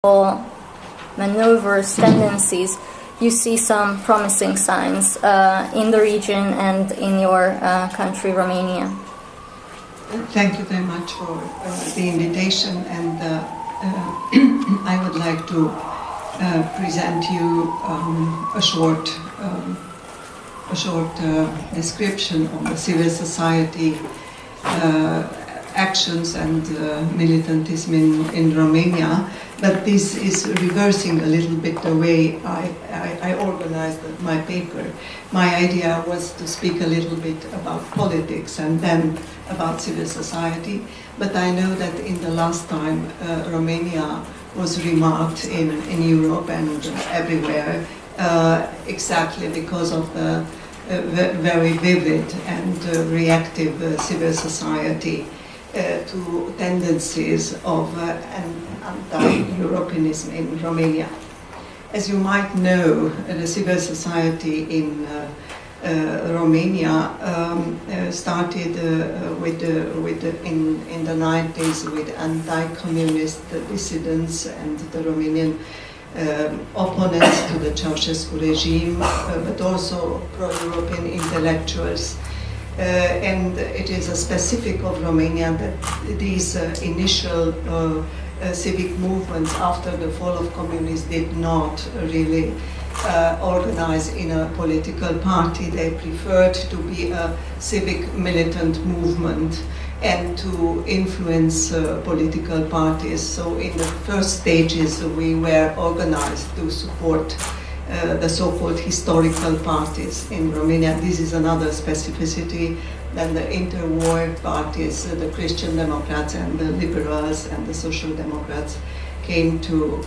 Manoeuvres tendencies, you see some promising signs in the region and in your country, Romania. Thank you very much for the invitation, and I would like to present you a short description of the civil society actions and militantism in Romania. But this is reversing a little bit the way I organized my paper. My idea was to speak a little bit about politics and then about civil society, but I know that in the last time Romania was remarked in Europe and everywhere exactly because of the very vivid and reactive civil society to tendencies of anti-Europeanism in Romania. As you might know, the civil society in Romania started in the 90s with anti-communist dissidents and the Romanian opponents to the Ceausescu regime, but also pro-European intellectuals. And it is a specific of Romania that these initial civic movements after the fall of communism did not really organize in a political party. They preferred to be a civic militant movement and to influence political parties. So in the first stages we were organized to support the so-called historical parties in Romania. This is another specificity. Then the interwar parties, the Christian Democrats and the Liberals and the Social Democrats came to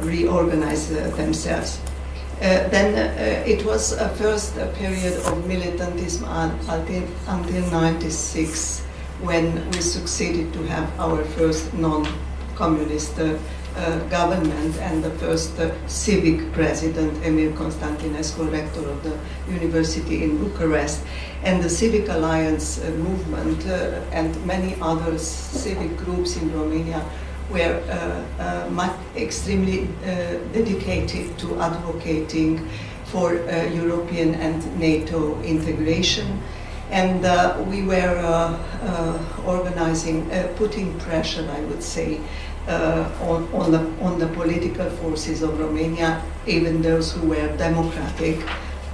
reorganize themselves. Then it was first a period of militantism until 96, when we succeeded to have our first non-communist government and the first civic president, Emil Constantinescu, rector of the university in Bucharest. And the Civic Alliance movement and many other civic groups in Romania were extremely dedicated to advocating for European and NATO integration. And we were organizing, putting pressure, I would say, on the political forces of Romania, even those who were democratic,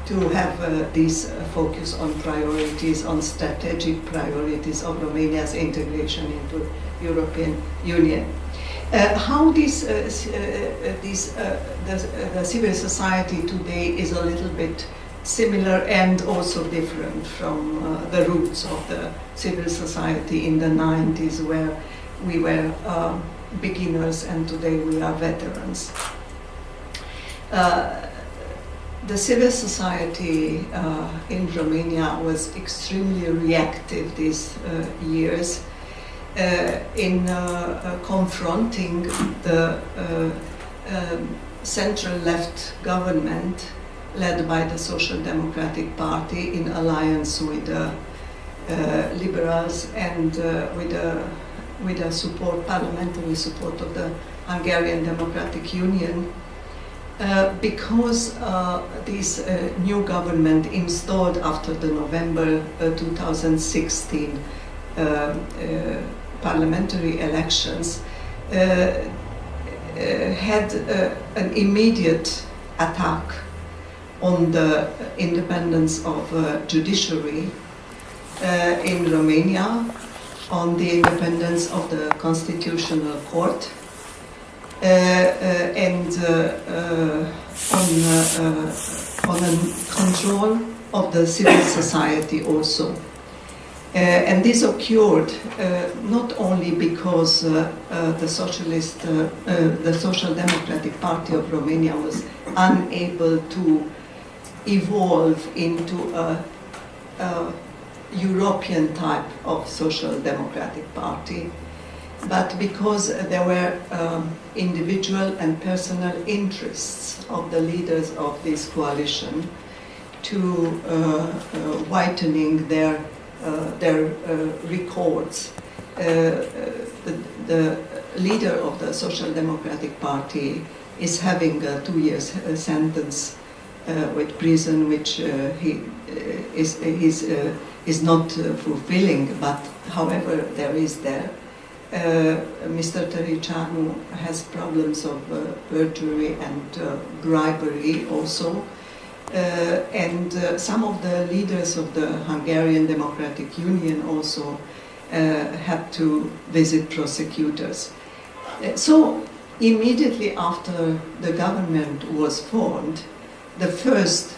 to have this focus on priorities, on strategic priorities of Romania's integration into European Union. How the civil society today is a little bit similar and also different from the roots of the civil society in the 90s, where we were beginners and today we are veterans. The civil society in Romania was extremely reactive these years in confronting the central left government led by the Social Democratic Party in alliance with the Liberals and with the support, parliamentary support of the Hungarian Democratic Union, because this new government installed after the November 2016 parliamentary elections had an immediate attack on the independence of judiciary in Romania, on the independence of the Constitutional Court, and on control of the civil society also. And this occurred not only because the Social Democratic Party of Romania was unable to evolve into a European type of social democratic party, but because there were individual and personal interests of the leaders of this coalition to whitening their records. The leader of the Social Democratic Party is having a 2-year sentence with prison, which he is not fulfilling, but however there is there. Mr. Târgu has problems of perjury and bribery also. And some of the leaders of the Hungarian Democratic Union also had to visit prosecutors. So immediately after the government was formed, the first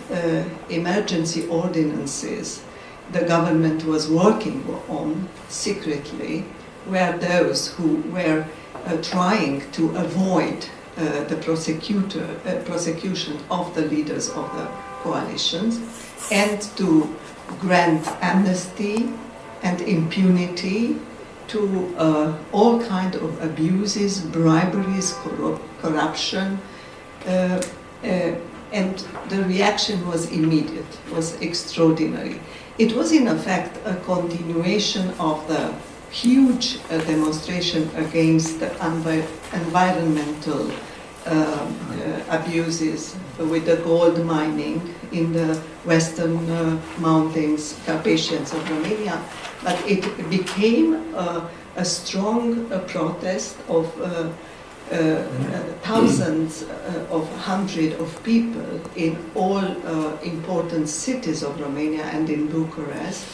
emergency ordinances the government was working on secretly were those who were trying to avoid the prosecution of the leaders of the coalitions and to grant amnesty and impunity to all kinds of abuses, briberies, corruption, and the reaction was immediate, was extraordinary. It was in effect a continuation of the huge demonstration against the environmental abuses with the gold mining in the western mountains, Carpathians of Romania, but it became a strong protest of thousands of hundreds of people in all important cities of Romania and in Bucharest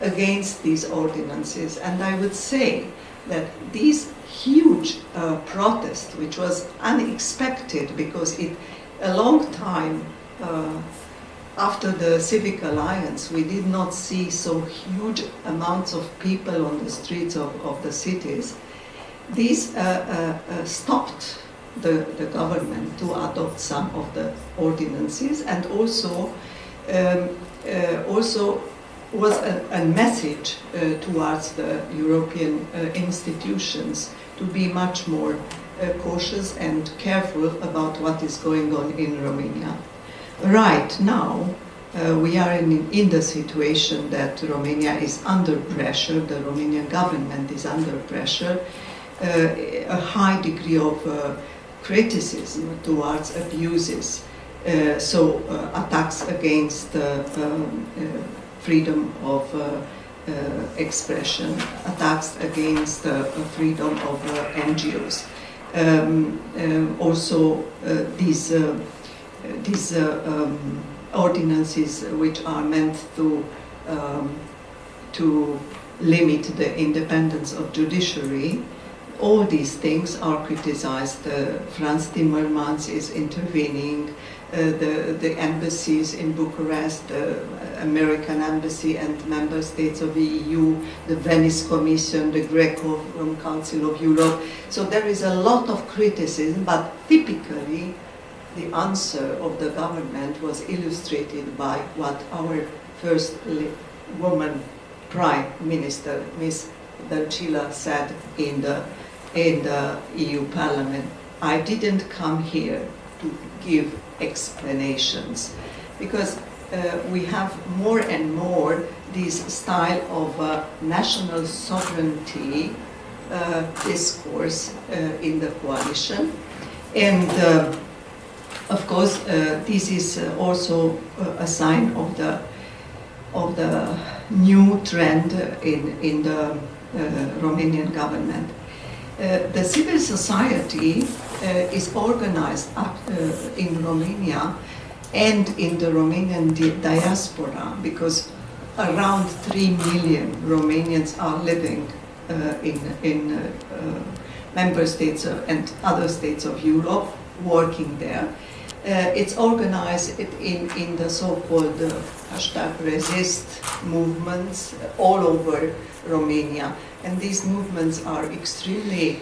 against these ordinances. And I would say that these huge protest, which was unexpected because a long time after the Civic Alliance, we did not see so huge amounts of people on the streets of the cities. These stopped the government to adopt some of the ordinances, and also was a message towards the European institutions to be much more cautious and careful about what is going on in Romania. Right now, we are in the situation that Romania is under pressure, the Romanian government is under pressure, a high degree of criticism towards abuses, so attacks against freedom of expression, attacks against freedom of NGOs. Also, these ordinances which are meant to limit the independence of judiciary, all these things are criticized. Franz Timmermans is intervening, the embassies in Bucharest, the American embassy and member states of the EU, the Venice Commission, the Greco Council of Europe. So there is a lot of criticism, but typically the answer of the government was illustrated by what our first woman Prime Minister, Ms. Dăncilă, said in the EU Parliament. I didn't come here to give explanations, because we have more and more this style of national sovereignty discourse in the coalition, and of course this is also a sign of the new trend in the Romanian government. The civil society is organized in Romania and in the Romanian diaspora, because around 3 million Romanians are living in member states and other states of Europe, working there. It's organized in the so-called #resist movements all over Romania, and these movements are extremely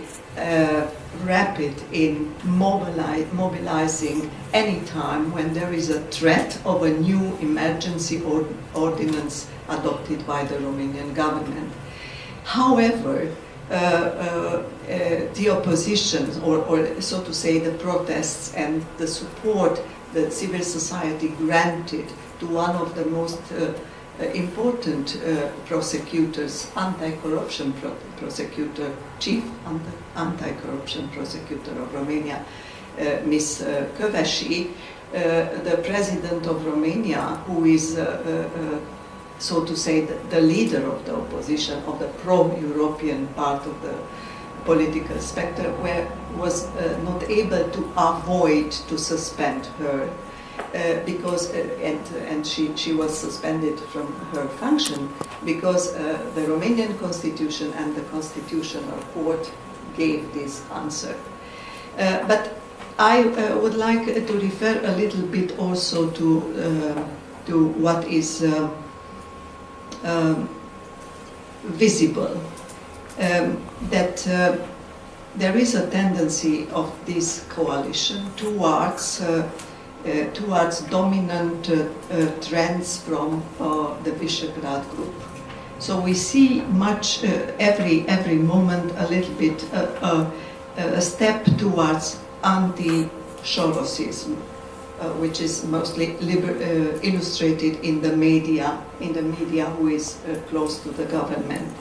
rapid in mobilizing any time when there is a threat of a new emergency ordinance adopted by the Romanian government. However, the opposition, or so to say the protests and the support that civil society granted to one of the most important prosecutors, anti-corruption prosecutor, chief anti-corruption prosecutor of Romania, Ms. Kövesi, the president of Romania, who is, so to say, the leader of the opposition, of the pro-European part of the political spectrum, was not able to avoid to suspend her because, and she was suspended from her function because the Romanian constitution and the constitutional court gave this answer. But I would like to refer a little bit also to what is visible. That there is a tendency of this coalition towards dominant trends from the Visegrad group. So we see much every moment a little bit a step towards anti-Sorosism, which is mostly illustrated in the media who is close to the government.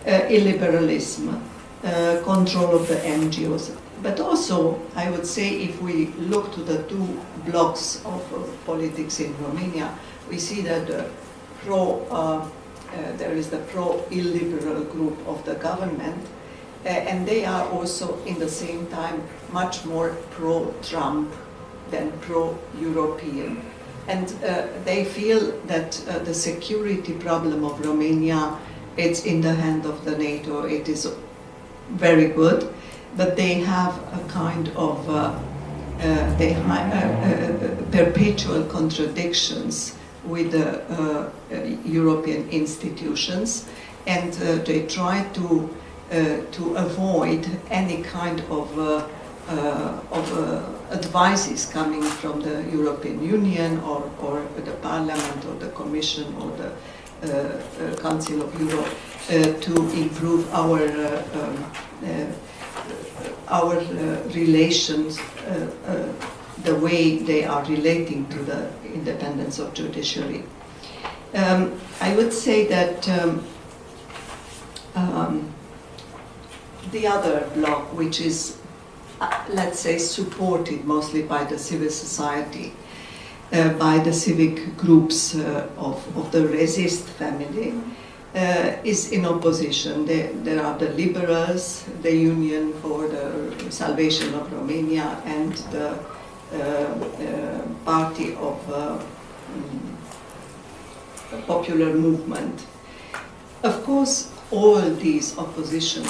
Illiberalism, control of the NGOs. But also, I would say, if we look to the two blocks of politics in Romania, we see that there is the pro-illiberal group of the government, and they are also, in the same time, much more pro-Trump than pro-European. And they feel that the security problem of Romania, it's in the hand of the NATO. It is very good, but they have a kind of perpetual contradictions with the European institutions, and they try to avoid any kind of advices coming from the European Union or the Parliament or the Commission or the Council of Europe to improve our relations, the way they are relating to the independence of judiciary. I would say that the other bloc, which is, let's say, supported mostly by the civil society, by the civic groups of the resist family, is in opposition. There are the liberals, the Union for the Salvation of Romania, and the party of popular movement. Of course, all these opposition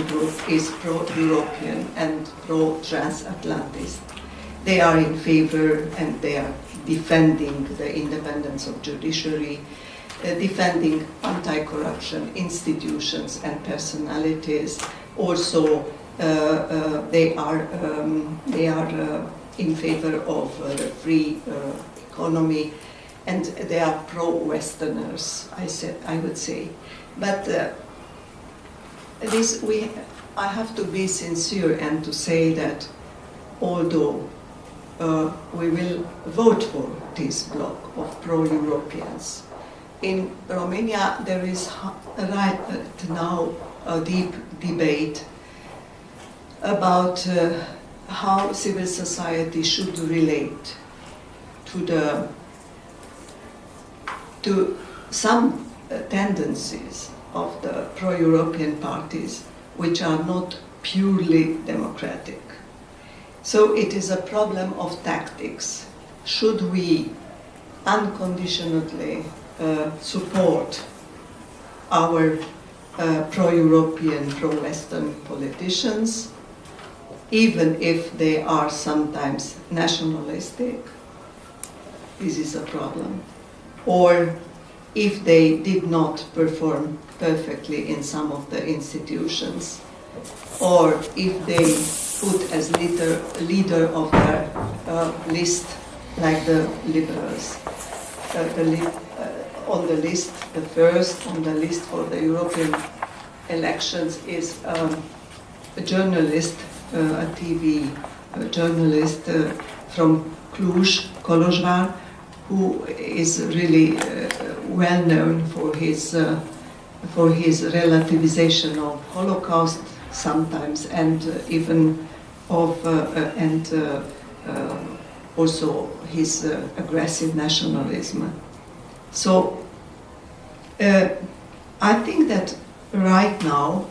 group is pro-European and pro-transatlantic. They are in favor and they are defending the independence of judiciary, defending anti-corruption institutions and personalities. Also, they are in favor of the free economy, and they are pro-Westerners. I would say, but I have to be sincere and to say that although we will vote for this bloc of pro-Europeans, in Romania there is right now a deep debate about how civil society should relate to some tendencies of the pro-European parties which are not purely democratic. So it is a problem of tactics. Should we unconditionally support our pro-European, pro-Western politicians, even if they are sometimes nationalistic? This is a problem. Or if they did not perform perfectly in some of the institutions, or if they put as leader of their list, like the liberals, on the list, the first on the list for the European elections is a journalist, a TV journalist from Cluj, Kolozsvár, who is really well known for his relativization of Holocaust sometimes, and even of also his aggressive nationalism. So I think that right now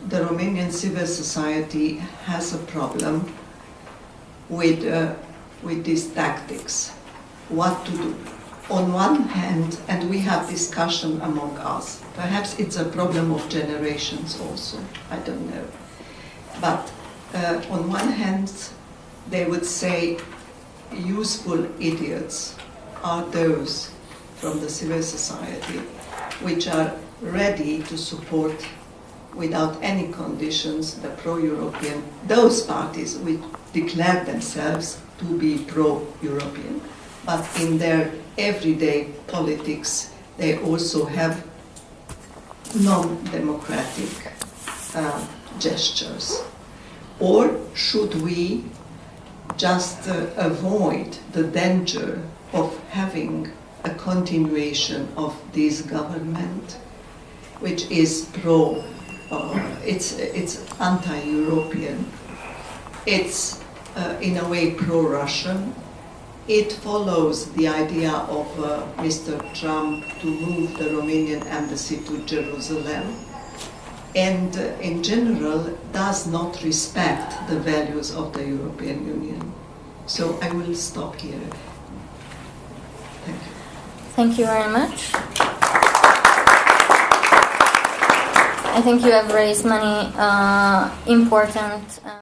the Romanian civil society has a problem with these tactics, what to do. On one hand, and we have discussion among us, perhaps it's a problem of generations also, I don't know. But on one hand, they would say useful idiots are those from the civil society which are ready to support without any conditions the pro-European, those parties which declare themselves to be pro-European, but in their everyday politics they also have non-democratic gestures. Or should we just avoid the danger of having a continuation of this government, which is it's anti-European, it's in a way pro-Russian. It follows the idea of Mr. Trump to move the Romanian embassy to Jerusalem, and in general does not respect the values of the European Union. So I will stop here. Thank you. Thank you very much. I think you have raised many important